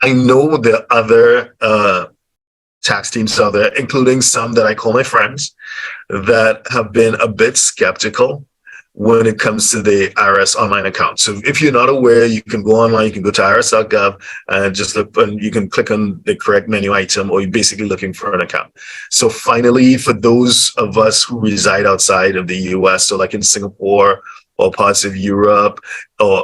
I know there are other tax teams out there, including some that I call my friends, that have been a bit skeptical when it comes to the IRS online account. So if you're not aware, you can go online, you can go to IRS.gov and just look, and you can click on the correct menu item, or you're basically looking for an account. So finally, for those of us who reside outside of the US, so like in Singapore or parts of Europe, or,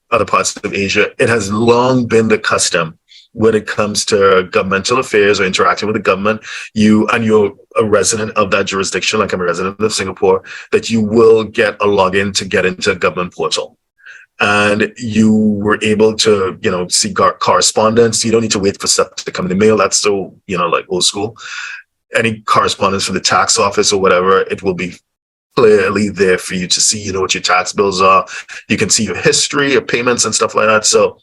other parts of Asia, it has long been the custom when it comes to governmental affairs or interacting with the government, you're a resident of that jurisdiction, like I'm a resident of Singapore, that you will get a login to get into a government portal. And you were able to, see correspondence. You don't need to wait for stuff to come in the mail. That's so, like old school. Any correspondence from the tax office or whatever, it will be clearly there for you to see, what your tax bills are. You can see your history of payments and stuff like that. So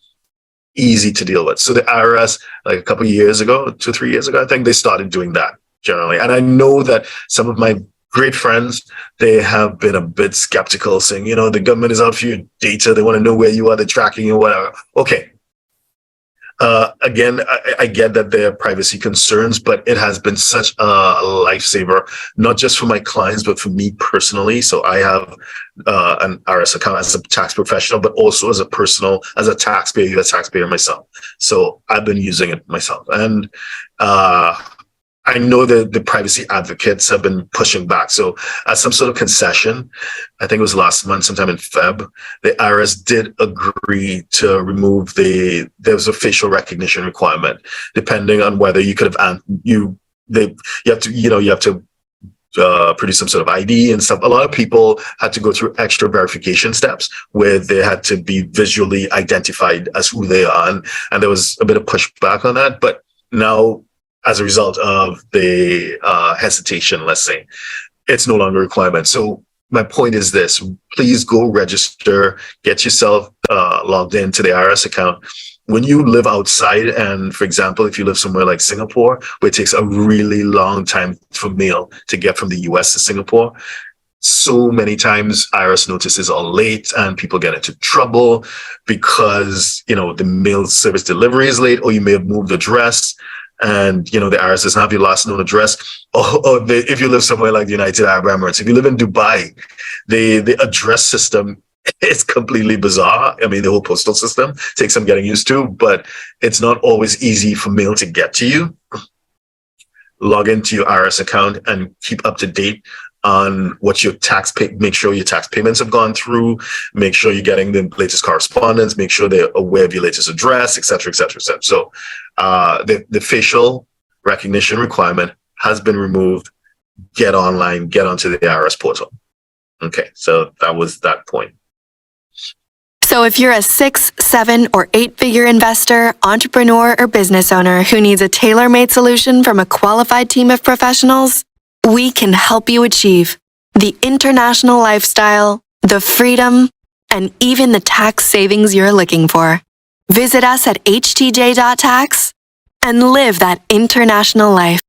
easy to deal with. So the IRS, like a couple of years ago, 2-3 years ago, I think they started doing that generally. And I know that some of my great friends, they have been a bit skeptical, saying, the government is out for your data. They want to know where you are. They're tracking you, whatever. Okay. Again, I get that there are privacy concerns, but it has been such a lifesaver, not just for my clients, but for me personally. So I have an IRS account as a tax professional, but also as a taxpayer, U.S. taxpayer myself. So I've been using it myself. And I know that the privacy advocates have been pushing back. So as some sort of concession, I think it was last month, sometime in Feb, the IRS did agree to remove there was a facial recognition requirement, depending on whether you could have, you have to produce some sort of ID and stuff. A lot of people had to go through extra verification steps where they had to be visually identified as who they are. And there was a bit of pushback on that. But now, as a result of the hesitation, let's say, it's no longer a requirement. So my point is this: please go register, get yourself logged into the IRS account. When you live outside, and for example, if you live somewhere like Singapore, where it takes a really long time for mail to get from the US to Singapore, so many times IRS notices are late and people get into trouble because, the mail service delivery is late, or you may have moved address. And, the IRS doesn't have your last known address. If you live somewhere like the United Arab Emirates, if you live in Dubai, the address system is completely bizarre. I mean, the whole postal system takes some getting used to, but it's not always easy for mail to get to you. Log into your IRS account and keep up to date on what your make sure your tax payments have gone through, make sure you're getting the latest correspondence, make sure they're aware of your latest address, et cetera, et cetera, et cetera. So the facial recognition requirement has been removed. Get online, get onto the IRS portal. Okay, so that was that point. So if you're a 6, 7, or 8-figure investor, entrepreneur, or business owner who needs a tailor-made solution from a qualified team of professionals, we can help you achieve the international lifestyle, the freedom, and even the tax savings you're looking for. Visit us at htj.tax and live that international life.